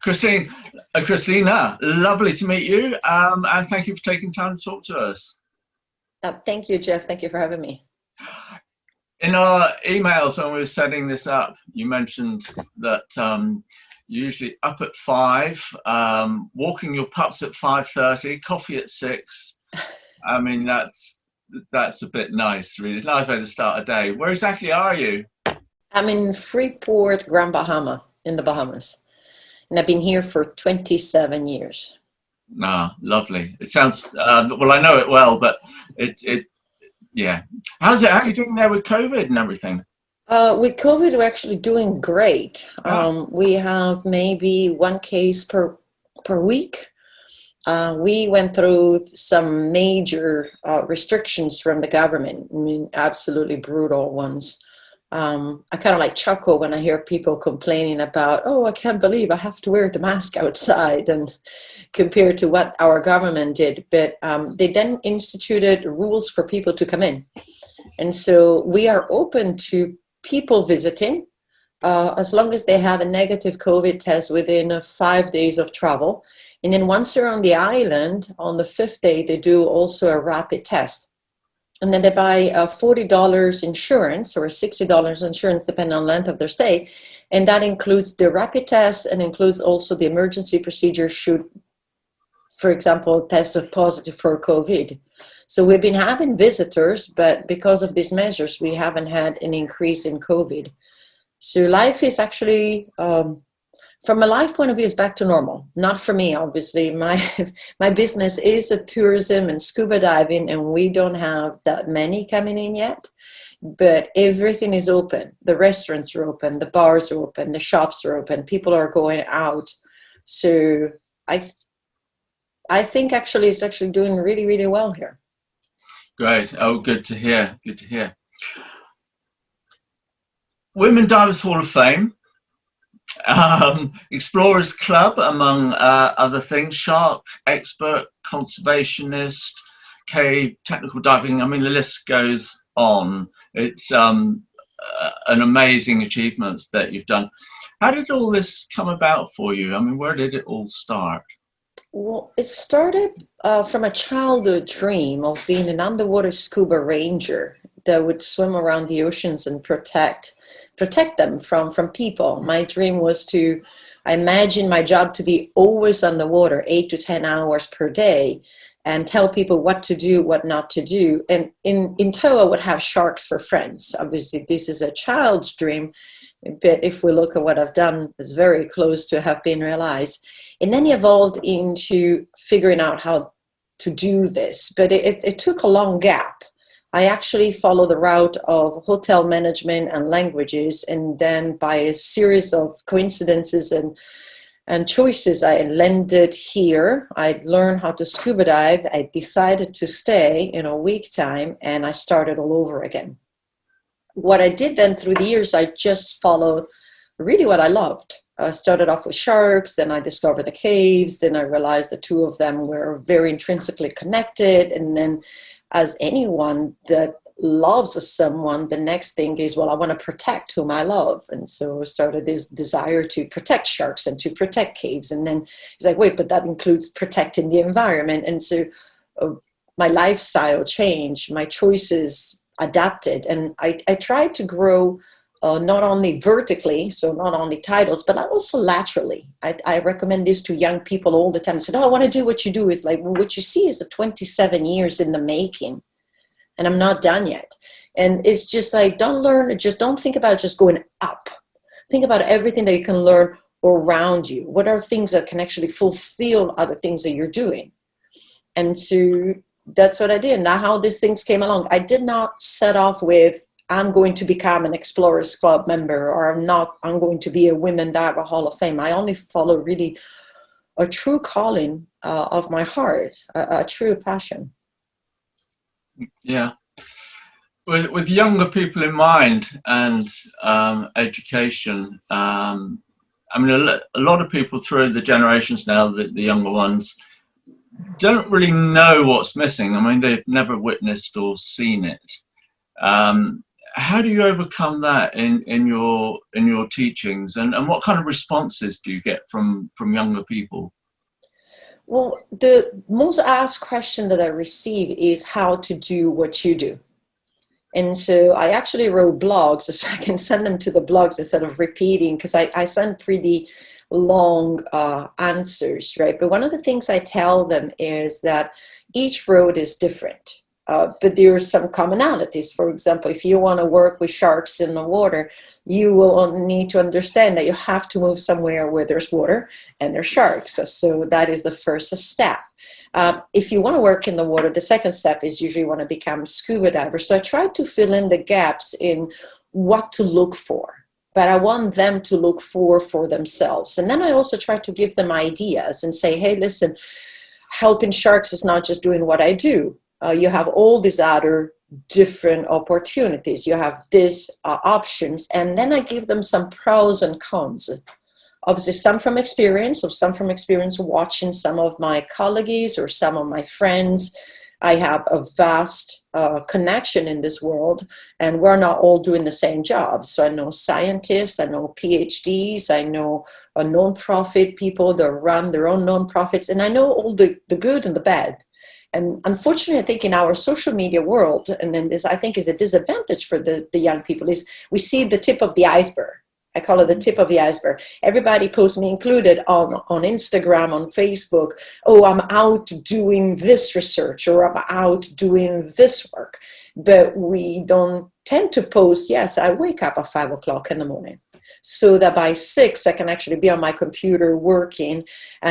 Cristina, lovely to meet you, and thank you for taking time to talk to us. Thank you, Jeff. Thank you for having me. In our emails when we were setting this up, you mentioned that you're usually up at 5, walking your pups at 5:30, coffee at 6. I mean, that's a bit nice, really. It's a nice way to start a day. Where exactly are you? I'm in Freeport, Grand Bahama, in the Bahamas. And I've been here for 27 years. Ah, lovely. It sounds, well, I know it well, but yeah. How are you doing there with COVID and everything? With COVID, we're actually doing great. We have maybe 1 case per week. We went through some major restrictions from the government. I mean, absolutely brutal ones. I kind of like chuckle when I hear people complaining about, oh, I can't believe I have to wear the mask outside, and compared to what our government did. But they then instituted rules for people to come in. And so we are open to people visiting as long as they have a negative COVID test within 5 days of travel. And then once they're on the island, on the 5th day, they do also a rapid test. And then they buy a $40 insurance or a $60 insurance, depending on the length of their stay. And that includes the rapid test and includes also the emergency procedure should, for example, test positive for COVID. So we've been having visitors, but because of these measures, we haven't had an increase in COVID. So life is actually, from a life point of view, is back to normal. Not for me, obviously. My business is a tourism and scuba diving, and we don't have that many coming in yet. But everything is open. The restaurants are open, the bars are open, the shops are open, people are going out. So I think actually it's actually doing really, really well here. Great. Oh, good to hear. Good to hear. Women Divers Hall of Fame, Explorers Club, among other things, shark expert, conservationist, cave, technical diving. I mean, the list goes on. It's an amazing achievements that you've done. How did all this come about for you? I mean, where did it all start? Well, it started from a childhood dream of being an underwater scuba ranger that would swim around the oceans and protect them from people. My dream was I imagined my job to be always underwater, 8 to 10 hours per day, and tell people what to do, what not to do. And in tow, I would have sharks for friends. Obviously, this is a child's dream, but if we look at what I've done, it's very close to have been realized. And then it evolved into figuring out how to do this, but it took a long gap. I actually followed the route of hotel management and languages, and then by a series of coincidences and choices, I landed here. I learned how to scuba dive. I decided to stay in a week time, and I started all over again. What I did then through the years, I just followed really what I loved. I started off with sharks, then I discovered the caves, then I realized the two of them were very intrinsically connected, and then as anyone that loves someone, the next thing is, well, I want to protect whom I love. And so I started this desire to protect sharks and to protect caves. And then it's like, wait, but that includes protecting the environment. And so my lifestyle changed, my choices adapted. And I tried to grow not only vertically, so not only titles, but also laterally. I recommend this to young people all the time. I said, oh, I want to do what you do. Is like, well, what you see is 27 years in the making, and I'm not done yet. And it's just like, don't think about just going up. Think about everything that you can learn around you. What are things that can actually fulfill other things that you're doing? And so that's what I did. Now, how these things came along, I did not set off with, I'm going to become an Explorers Club member, or I'm going to be a Women Diver Hall of Fame. I only follow really a true calling of my heart, a true passion. Yeah. With younger people in mind and education, I mean, a lot of people through the generations now, the younger ones, don't really know what's missing. I mean, they've never witnessed or seen it. how do you overcome that in your teachings, and what kind of responses do you get from younger people? Well, the most asked question that I receive is how to do what you do. And so I actually wrote blogs so I can send them to the blogs instead of repeating, because I send pretty long answers, right? But one of the things I tell them is that each road is different. But there are some commonalities. For example, if you want to work with sharks in the water, you will need to understand that you have to move somewhere where there's water and there's sharks. So that is the first step. If you want to work in the water, the second step is usually you want to become a scuba diver. So I try to fill in the gaps in what to look for, but I want them to look for themselves. And then I also try to give them ideas and say, hey, listen, helping sharks is not just doing what I do. You have all these other different opportunities. You have these options. And then I give them some pros and cons. Obviously, some from experience, or some from experience watching some of my colleagues or some of my friends. I have a vast connection in this world, and we're not all doing the same job. So I know scientists, I know PhDs, I know nonprofit people that run their own nonprofits, and I know all the good and the bad. And unfortunately, I think in our social media world, and then this I think is a disadvantage for the young people, is we see the tip of the iceberg. I call it the tip of the iceberg. Everybody posts, me included, on Instagram, on Facebook. Oh, I'm out doing this research, or I'm out doing this work. But we don't tend to post, yes, I wake up at 5 o'clock in the morning, so that by 6 I can actually be on my computer working,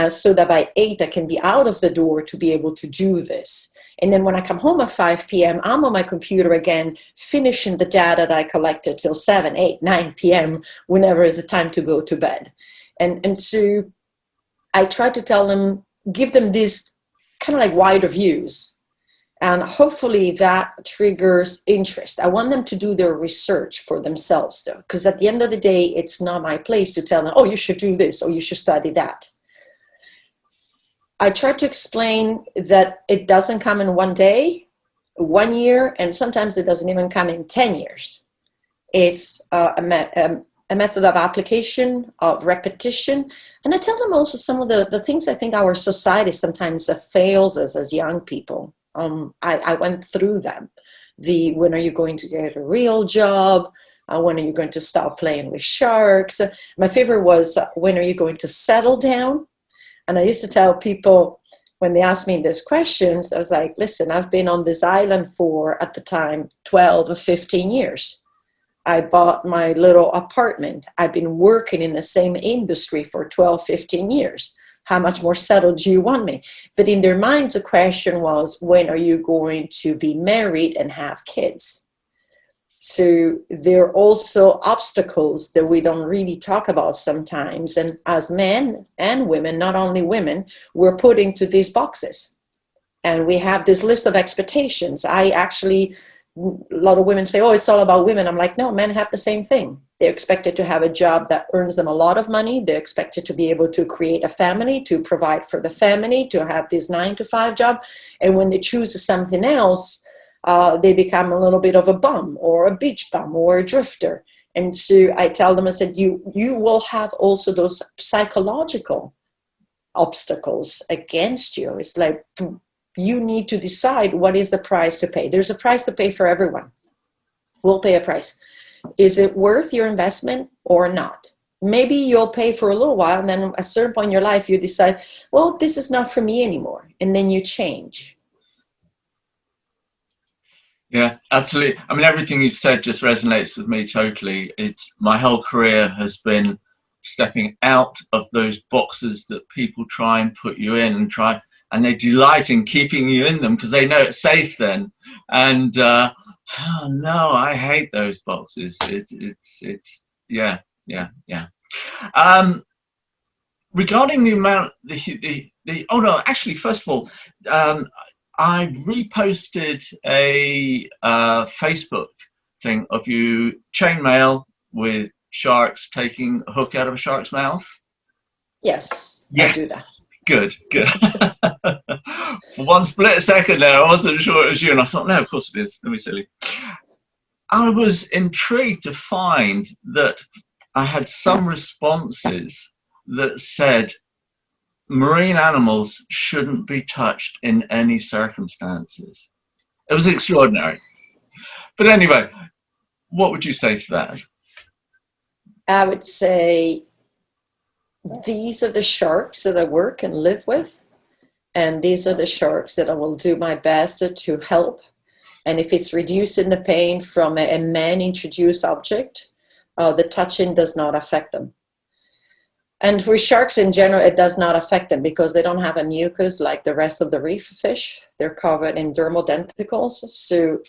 so that by 8 I can be out of the door to be able to do this. And then when I come home at 5 p.m., I'm on my computer again, finishing the data that I collected till 7, 8, 9 p.m., whenever is the time to go to bed. And so I try to tell them, give them these kind of like wider views. And hopefully that triggers interest. I want them to do their research for themselves, though, because at the end of the day, it's not my place to tell them, oh, you should do this, or you should study that. I try to explain that it doesn't come in one day, 1 year, and sometimes it doesn't even come in 10 years. It's a method of application, of repetition. And I tell them also some of the things I think our society sometimes fails us as young people. I went through them. When are you going to get a real job? When are you going to stop playing with sharks? My favorite was, when are you going to settle down? And I used to tell people when they asked me these questions, I was like, listen, I've been on this island for, at the time, 12 or 15 years. I bought my little apartment. I've been working in the same industry for 12, 15 years. How much more settled do you want me? But in their minds, the question was, when are you going to be married and have kids? So there are also obstacles that we don't really talk about sometimes. And as men and women, not only women, we're put into these boxes. And we have this list of expectations. A lot of women say, oh, it's all about women. I'm like, no, men have the same thing. They're expected to have a job that earns them a lot of money. They're expected to be able to create a family, to provide for the family, to have this 9-to-5 job. And when they choose something else, they become a little bit of a bum, or a beach bum, or a drifter. And so I tell them, I said, you will have also those psychological obstacles against you. It's like, you need to decide what is the price to pay. There's a price to pay for everyone. We'll pay a price. Is it worth your investment or not? Maybe you'll pay for a little while, and then at a certain point in your life, you decide, well, this is not for me anymore. And then you change. Yeah, absolutely. I mean, everything you said just resonates with me totally. It's my whole career has been stepping out of those boxes that people try and put you in, and they delight in keeping you in them because they know it's safe then. And oh, no, I hate those boxes. It's yeah. Regarding the amount, oh no, actually, first of all, I reposted a Facebook thing of you chainmail with sharks taking a hook out of a shark's mouth. Yes, yes. I do that. Good. For one split second there, I wasn't sure it was you, and I thought, no, of course it is. Don't be silly. I was intrigued to find that I had some responses that said marine animals shouldn't be touched in any circumstances. It was extraordinary. But anyway, what would you say to that? I would say these are the sharks that I work and live with, and these are the sharks that I will do my best to help. And if it's reducing the pain from a man-introduced object, the touching does not affect them. And for sharks in general, it does not affect them because they don't have a mucus like the rest of the reef fish. They're covered in dermal denticles. So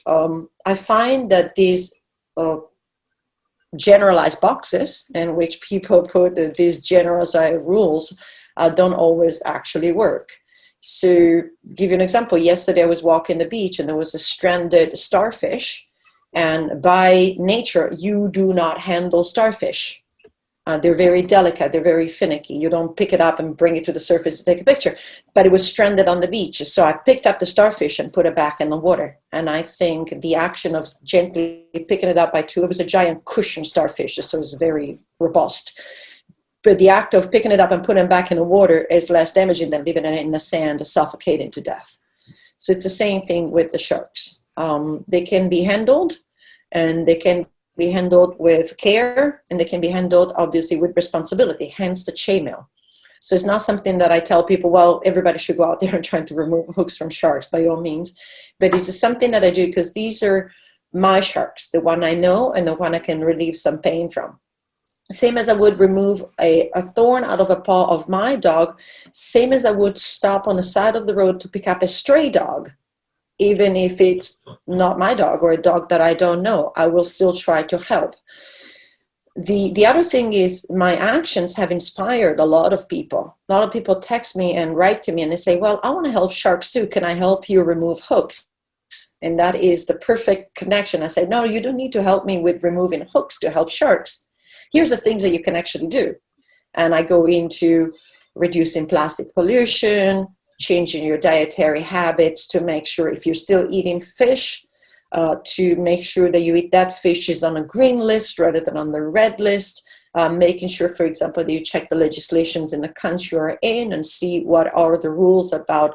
I find that these generalized boxes in which people put these generalized rules don't always actually work. So give you an example, yesterday I was walking the beach and there was a stranded starfish, and by nature you do not handle starfish. They're very delicate, they're very finicky. You don't pick it up and bring it to the surface to take a picture. But it was stranded on the beach. So I picked up the starfish and put it back in the water. And I think the action of gently picking it up by two, it was a giant cushion starfish, so it was very robust. But the act of picking it up and putting it back in the water is less damaging than leaving it in the sand, suffocating to death. So it's the same thing with the sharks. They can be handled, and they can be handled with care, and they can be handled obviously with responsibility, hence the chainmail. So it's not something that I tell people, well, everybody should go out there and try to remove hooks from sharks, by all means. But this is something that I do because these are my sharks, the one I know and the one I can relieve some pain from. Same as I would remove a thorn out of a paw of my dog, same as I would stop on the side of the road to pick up a stray dog. Even if it's not my dog or a dog that I don't know, I will still try to help. The other thing is my actions have inspired a lot of people. A lot of people text me and write to me and they say, well, I want to help sharks too. Can I help you remove hooks? And that is the perfect connection. I said, no, you don't need to help me with removing hooks to help sharks. Here's the things that you can actually do. And I go into reducing plastic pollution, changing your dietary habits to make sure if you're still eating fish, to make sure that you eat that fish is on a green list rather than on the red list, making sure, for example, that you check the legislations in the country you're in and see what are the rules about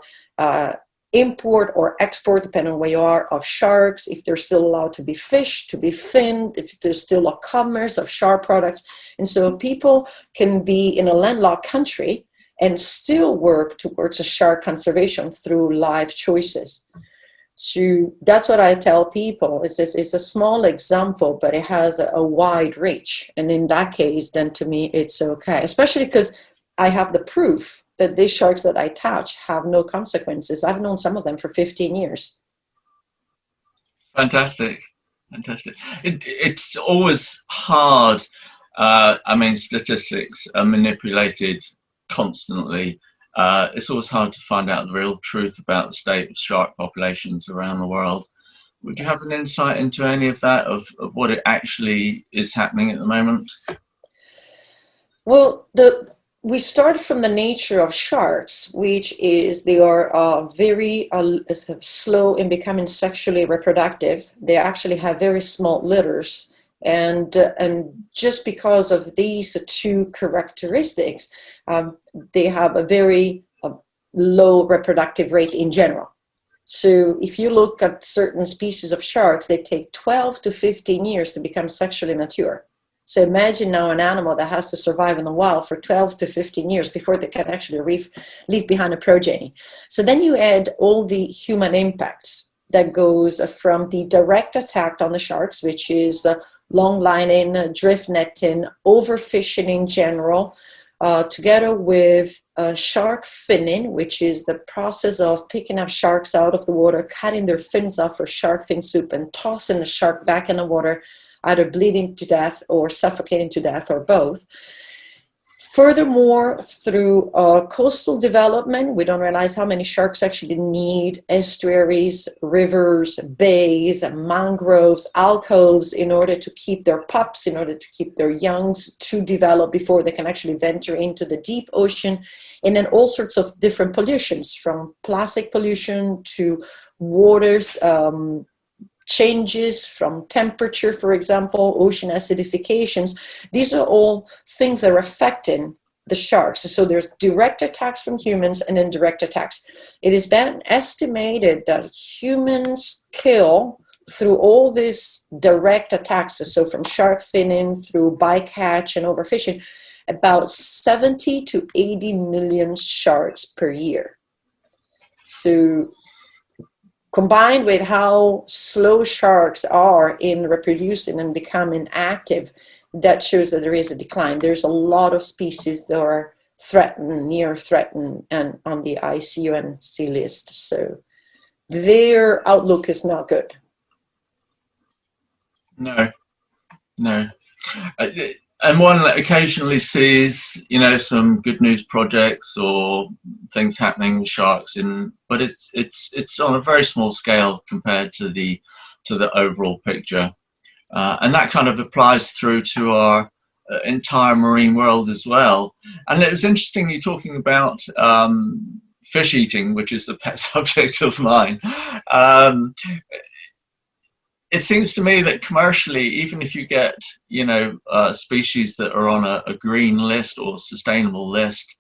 import or export, depending on where you are, of sharks, if they're still allowed to be fished, to be finned, if there's still a commerce of shark products. And so people can be in a landlocked country and still work towards a shark conservation through life choices. So that's what I tell people. It's a small example, but it has a wide reach. And in that case, then to me, it's okay. Especially because I have the proof that these sharks that I touch have no consequences. I've known some of them for 15 years. Fantastic. Fantastic. It's always hard. Statistics are manipulated constantly. It's always hard to find out the real truth about the state of shark populations around the world. Would you have an insight into any of that, of what it actually is happening at the moment? Well, we start from the nature of sharks, which is they are very slow in becoming sexually reproductive. They actually have very small litters. And just because of these two characteristics, they have a very low reproductive rate in general. So if you look at certain species of sharks, they take 12 to 15 years to become sexually mature. So imagine now an animal that has to survive in the wild for 12 to 15 years before they can actually leave behind a progeny. So then you add all the human impacts that goes from the direct attack on the sharks, which is long lining, drift netting, overfishing in general, together with shark finning, which is the process of picking up sharks out of the water, cutting their fins off for shark fin soup and tossing the shark back in the water, either bleeding to death or suffocating to death or both. Furthermore, through coastal development, we don't realize how many sharks actually need estuaries, rivers, bays, mangroves, alcoves in order to keep their pups, in order to keep their youngs to develop before they can actually venture into the deep ocean. And then all sorts of different pollutions, from plastic pollution to waters, changes from temperature, for example, ocean acidifications. These are all things that are affecting the sharks. So there's direct attacks from humans and indirect attacks. It has been estimated that humans kill, through all these direct attacks, so from shark finning through bycatch and overfishing, about 70 to 80 million sharks per year. So combined with how slow sharks are in reproducing and becoming active, that shows that there is a decline. There's a lot of species that are threatened, near threatened, and on the IUCN list. So their outlook is not good. No, no. And one occasionally sees, you know, some good news projects or things happening with sharks but it's on a very small scale compared to the overall picture. And that kind of applies through to our entire marine world as well. And it was interesting you talking about fish eating, which is the pet subject of mine. It seems to me that commercially, even if you get, you know, species that are on a green list or sustainable list,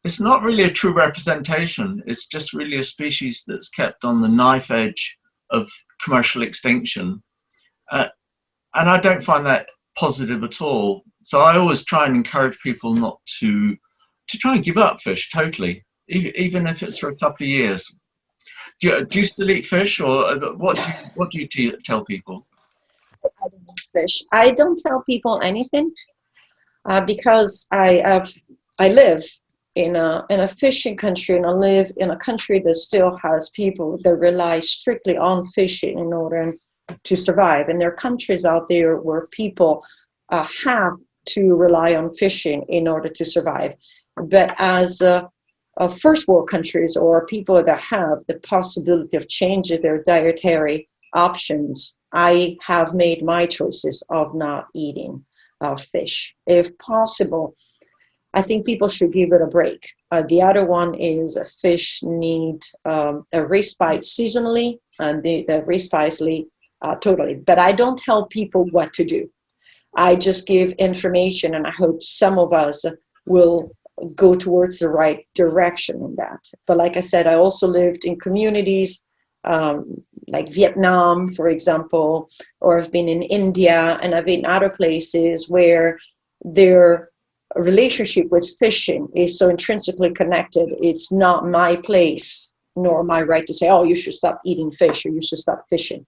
it's not really a true representation. It's just really a species that's kept on the knife edge of commercial extinction. And I don't find that positive at all. So I always try and encourage people not to try and give up fish totally, even if it's for a couple of years. Do you still eat fish, or what do you tell people? I don't eat fish. I don't tell people anything because I live in a fishing country, and I live in a country that still has people that rely strictly on fishing in order to survive. And there are countries out there where people have to rely on fishing in order to survive. But as first world countries, or people that have the possibility of changing their dietary options, I have made my choices of not eating fish. If possible, I think people should give it a break. The other one is fish need a respite seasonally, and the respite totally. But I don't tell people what to do. I just give information, and I hope some of us will go towards the right direction in that. But like I said, I also lived in communities like Vietnam, for example, or I've been in India, and I've been in other places where their relationship with fishing is so intrinsically connected. It's not my place nor my right to say, oh, you should stop eating fish or you should stop fishing.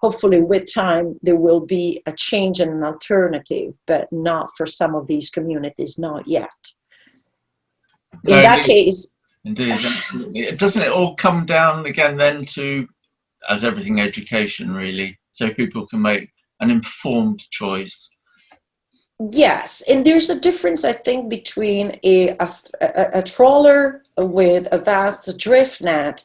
Hopefully with time there will be a change and an alternative, but not for some of these communities, not yet. In no, that indeed. case, Indeed, absolutely. Doesn't it all come down again then to, as everything, education really, so people can make an informed choice? yes, and there's a difference, I think, between a trawler with a vast drift net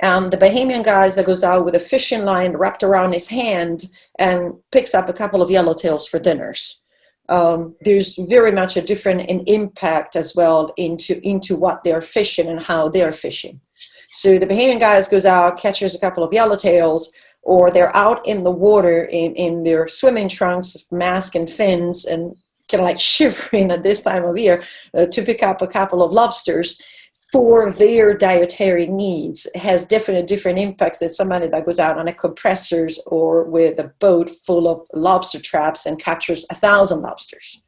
and the Bahamian guys that goes out with a fishing line wrapped around his hand and picks up a couple of yellowtails for dinners. There's very much a different impact as well into what they're fishing and how they're fishing. So the Bahamian guys goes out, catches a couple of yellowtails, or they're out in the water in their swimming trunks, mask and fins, and kind of like shivering at this time of year to pick up a couple of lobsters for their dietary needs. It has different impacts than somebody that goes out on a compressors or with a boat full of lobster traps and captures 1,000 lobsters.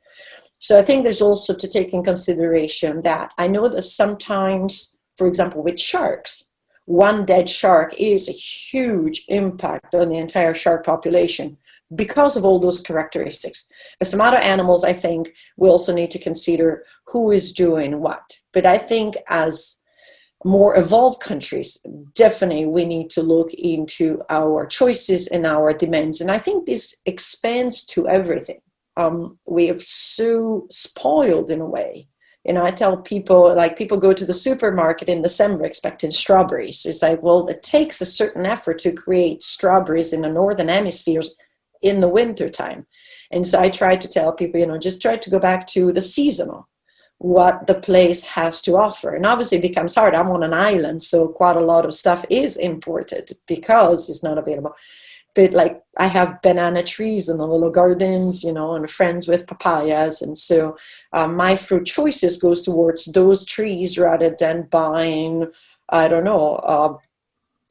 So I think there's also to take in consideration that I know that sometimes, for example, with sharks, one dead shark is a huge impact on the entire shark population because of all those characteristics. But some other animals, I think, we also need to consider who is doing what. But I think as more evolved countries, definitely we need to look into our choices and our demands. And I think this expands to everything. We are so spoiled in a way. You know, I tell people, like, people go to the supermarket in December expecting strawberries. It's like, well, it takes a certain effort to create strawberries in the northern hemispheres in the winter time. And so I try to tell people, you know, just try to go back to the seasonal, what the place has to offer. And obviously it becomes hard. I'm on an island, so quite a lot of stuff is imported because it's not available. But like I have banana trees in the little gardens, you know, and friends with papayas. And so my fruit choices goes towards those trees rather than buying, I don't know,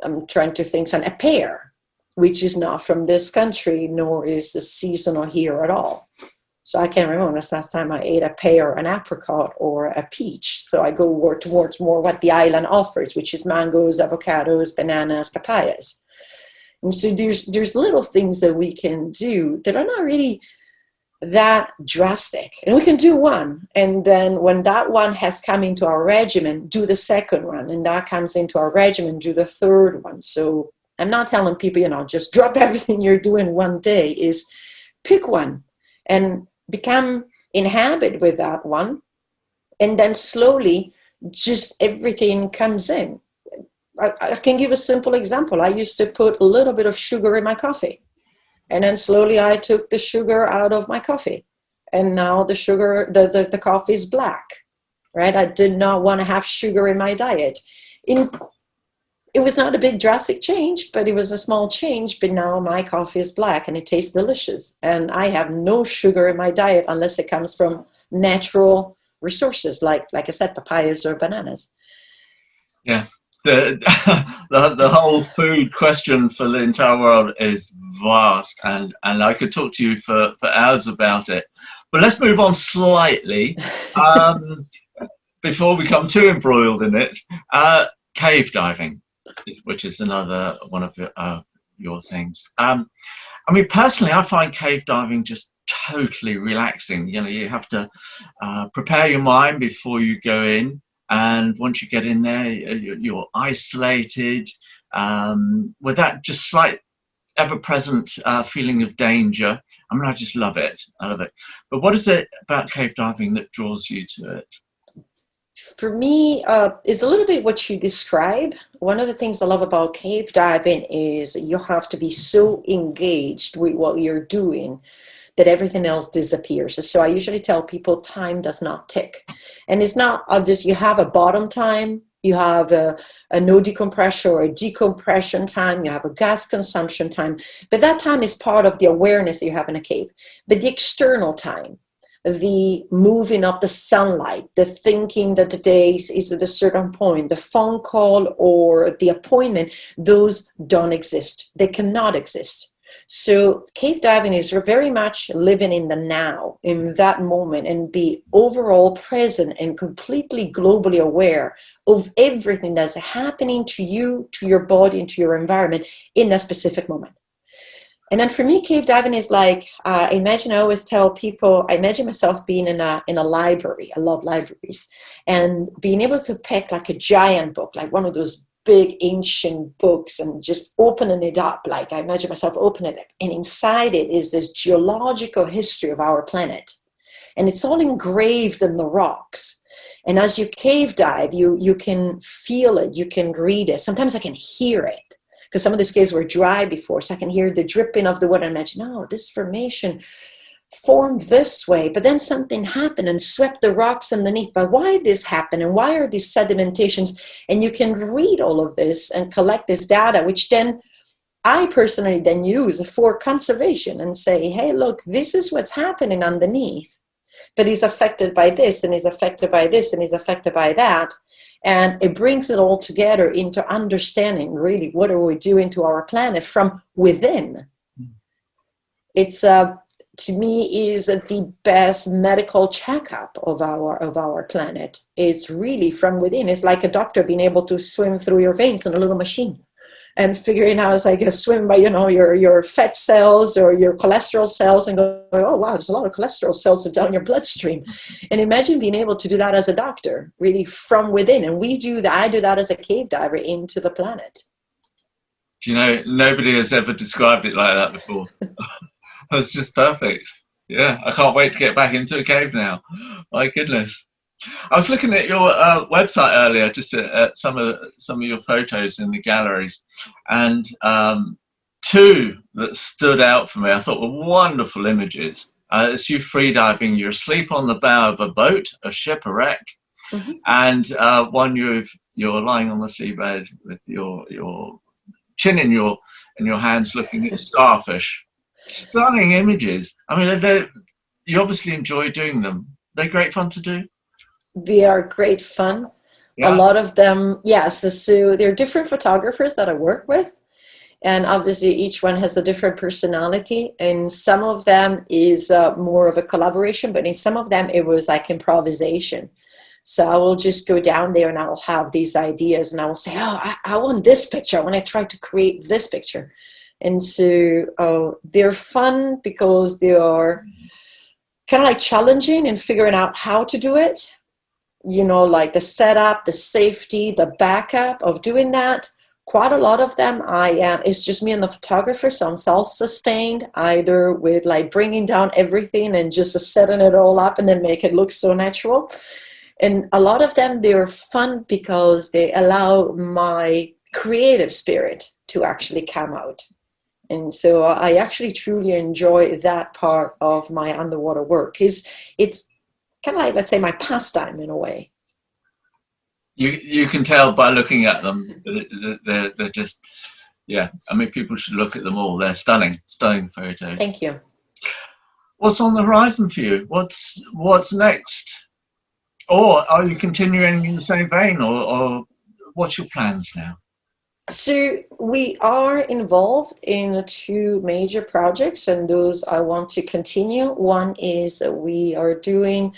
I'm trying to think, a pear, which is not from this country, nor is the seasonal here at all. So I can't remember the last time I ate a pear, an apricot, or a peach. So I go towards more what the island offers, which is mangoes, avocados, bananas, papayas. And so there's little things that we can do that are not really that drastic. And we can do one. And then when that one has come into our regimen, do the second one. And that comes into our regimen, do the third one. So I'm not telling people, you know, just drop everything you're doing one day. Is pick one and become in habit with that one. And then slowly just everything comes in. I can give a simple example. I used to put a little bit of sugar in my coffee. And then slowly I took the sugar out of my coffee. And now the sugar, the coffee is black, right? I did not want to have sugar in my diet. It was not a big drastic change, but it was a small change. But now my coffee is black and it tastes delicious. And I have no sugar in my diet unless it comes from natural resources, like I said, papayas or bananas. Yeah. The whole food question for the entire world is vast, and I could talk to you for hours about it. But let's move on slightly before we become too embroiled in it. Cave diving, which is another one of your things. I mean, personally, I find cave diving just totally relaxing. You know, you have to prepare your mind before you go in. And once you get in there, you're isolated with that just slight ever-present feeling of danger. I mean, I just love it. I love it. But what is it about cave diving that draws you to it? For me, it's a little bit what you describe. One of the things I love about cave diving is you have to be so engaged with what you're doing that everything else disappears. So I usually tell people time does not tick. And it's not obvious. You have a bottom time, you have a no decompression or a decompression time, you have a gas consumption time, but that time is part of the awareness that you have in a cave. But the external time, the moving of the sunlight, the thinking that the day is at a certain point, the phone call or the appointment, those don't exist. They cannot exist. So cave diving is very much living in the now, in that moment, and be overall present and completely globally aware of everything that's happening to you, to your body, and to your environment in that specific moment. And then for me, cave diving is like, I always tell people, I imagine myself being in a library. I love libraries. And being able to pick like a giant book, like one of those big ancient books, and just opening it up. Like I imagine myself opening it, and inside it is this geological history of our planet. And it's all engraved in the rocks. And as you cave dive, you can feel it, you can read it. Sometimes I can hear it, because some of these caves were dry before, so I can hear the dripping of the water and imagine, oh, this formation formed this way, but then something happened and swept the rocks underneath. But why this happened, and why are these sedimentations? And you can read all of this and collect this data, which then I personally then use for conservation and say, hey, look, this is what's happening underneath, but he's affected by this, and he's affected by this, and he's affected by that. And it brings it all together into understanding really what are we doing to our planet from within. It's to me is the best medical checkup of our planet. It's really from within. It's like a doctor being able to swim through your veins in a little machine and figuring out, it's like a swim by, your fat cells or your cholesterol cells, and go, oh, wow, there's a lot of cholesterol cells down your bloodstream. And imagine being able to do that as a doctor, really from within. And I do that as a cave diver into the planet. Do you know, nobody has ever described it like that before. That's just perfect. Yeah, I can't wait to get back into a cave now. My goodness. I was looking at your website earlier, just at some of your photos in the galleries, and two that stood out for me, I thought were wonderful images. It's you freediving. You're asleep on the bow of a boat, a ship, a wreck, and one you're lying on the seabed with your chin in your hands looking at starfish. Stunning images. I mean, you obviously enjoy doing them. They're great fun to do. They are great fun. A Yeah. lot of them, yes. So there are different photographers that I work with. And obviously each one has a different personality. And some of them is more of a collaboration, but in some of them it was like improvisation. So I will just go down there and I will have these ideas and I will say, oh, I want this picture. I want to try to create this picture. And so they're fun because they are kind of like challenging and figuring out how to do it. You know, like the setup, the safety, the backup of doing that. Quite a lot of them, it's just me and the photographer, so I'm self-sustained, either with like bringing down everything and just setting it all up and then make it look so natural. And a lot of them, they're fun because they allow my creative spirit to actually come out. And so I actually truly enjoy that part of my underwater work. It's kind of like, let's say, my pastime in a way. You can tell by looking at them. They're just, yeah. I mean, people should look at them all. They're stunning photos. Thank you. What's on the horizon for you? What's next? Or are you continuing in the same vein, or what's your plans now? So we are involved in 2 major projects, and those I want to continue. One is we are doing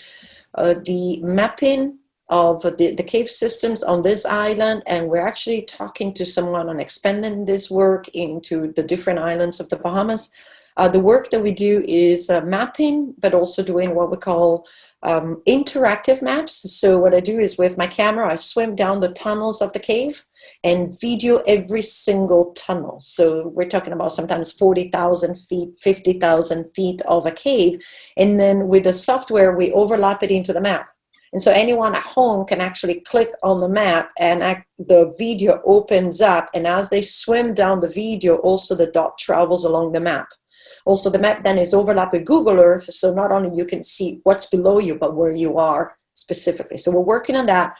the mapping of the cave systems on this island, and we're actually talking to someone on expanding this work into the different islands of the Bahamas. The work that we do is mapping, but also doing what we call interactive maps. So what I do is with my camera, I swim down the tunnels of the cave and video every single tunnel. So we're talking about sometimes 40,000 feet, 50,000 feet of a cave. And then with the software, we overlap it into the map. And so anyone at home can actually click on the map and the video opens up. And as they swim down the video, also the dot travels along the map. Also, the map then is overlapped with Google Earth, so not only you can see what's below you, but where you are specifically. So we're working on that.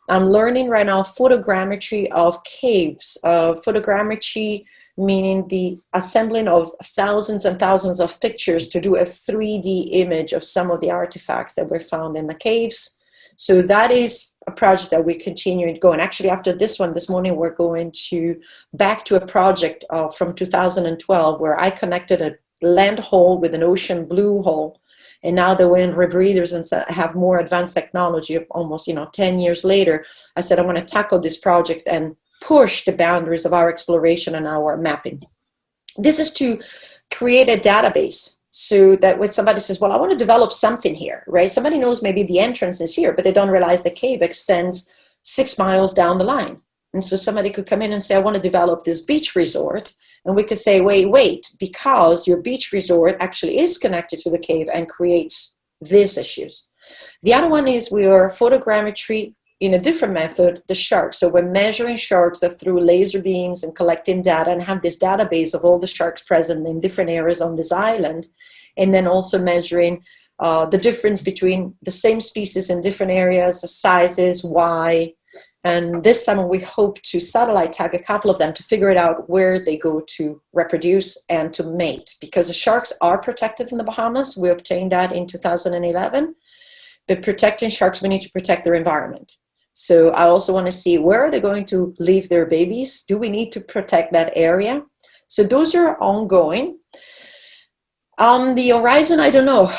I'm learning right now photogrammetry of caves. Photogrammetry meaning the assembling of thousands and thousands of pictures to do a 3D image of some of the artifacts that were found in the caves. So that is a project that we continue to go. And actually after this one, this morning, we're going back to a project from 2012 where I connected a land hole with an ocean blue hole. And now that we're in rebreathers and have more advanced technology, almost 10 years later, I said, I want to tackle this project and push the boundaries of our exploration and our mapping. This is to create a database so that when somebody says, well, I want to develop something here, right? Somebody knows maybe the entrance is here, but they don't realize the cave extends 6 miles down the line. And so somebody could come in and say, I want to develop this beach resort. And we could say, wait, because your beach resort actually is connected to the cave and creates these issues. The other one is we are photogrammetry in a different method, the sharks. So we're measuring sharks through laser beams and collecting data and have this database of all the sharks present in different areas on this island. And then also measuring the difference between the same species in different areas, the sizes, why. And this summer we hope to satellite tag a couple of them to figure it out where they go to reproduce and to mate. Because the sharks are protected in the Bahamas. We obtained that in 2011. But protecting sharks, we need to protect their environment. So I also want to see where are they going to leave their babies? Do we need to protect that area? So those are ongoing. On the horizon, I don't know.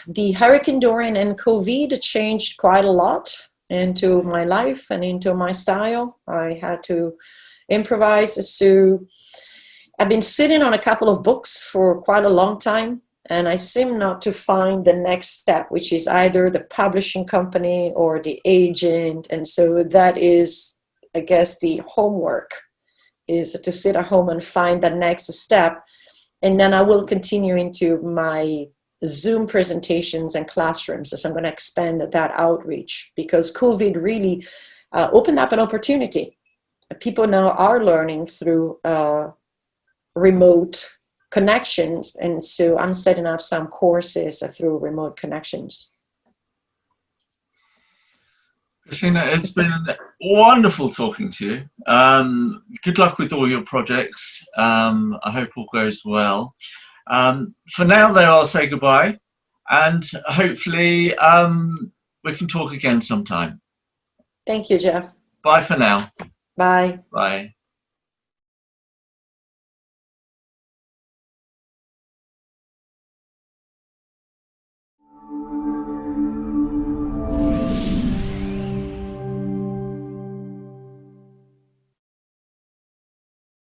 The Hurricane Dorian and COVID changed quite a lot into my life and into my style. I had to improvise. So I've been sitting on a couple of books for quite a long time. And I seem not to find the next step, which is either the publishing company or the agent. And so that is, I guess, the homework is to sit at home and find the next step. And then I will continue into my Zoom presentations and classrooms. So I'm going to expand that outreach because COVID really opened up an opportunity. People now are learning through remote connections, and so I'm setting up some courses through remote connections. Christina, it's been wonderful talking to you. Good luck with all your projects. I hope all goes well. For now, though, I'll say goodbye, and hopefully we can talk again sometime. Thank you, Jeff. Bye for now. Bye. Bye.